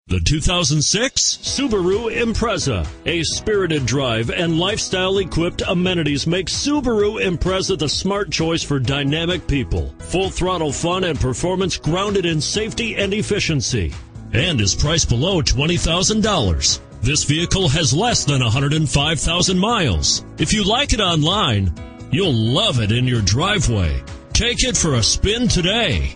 The 2006 Subaru Impreza. A spirited drive and lifestyle-equipped amenities make Subaru Impreza the smart choice for dynamic people. Full throttle fun and performance grounded in safety and efficiency. And is priced below $20,000. This vehicle has less than 105,000 miles. If you like it online, you'll love it in your driveway. Take it for a spin today.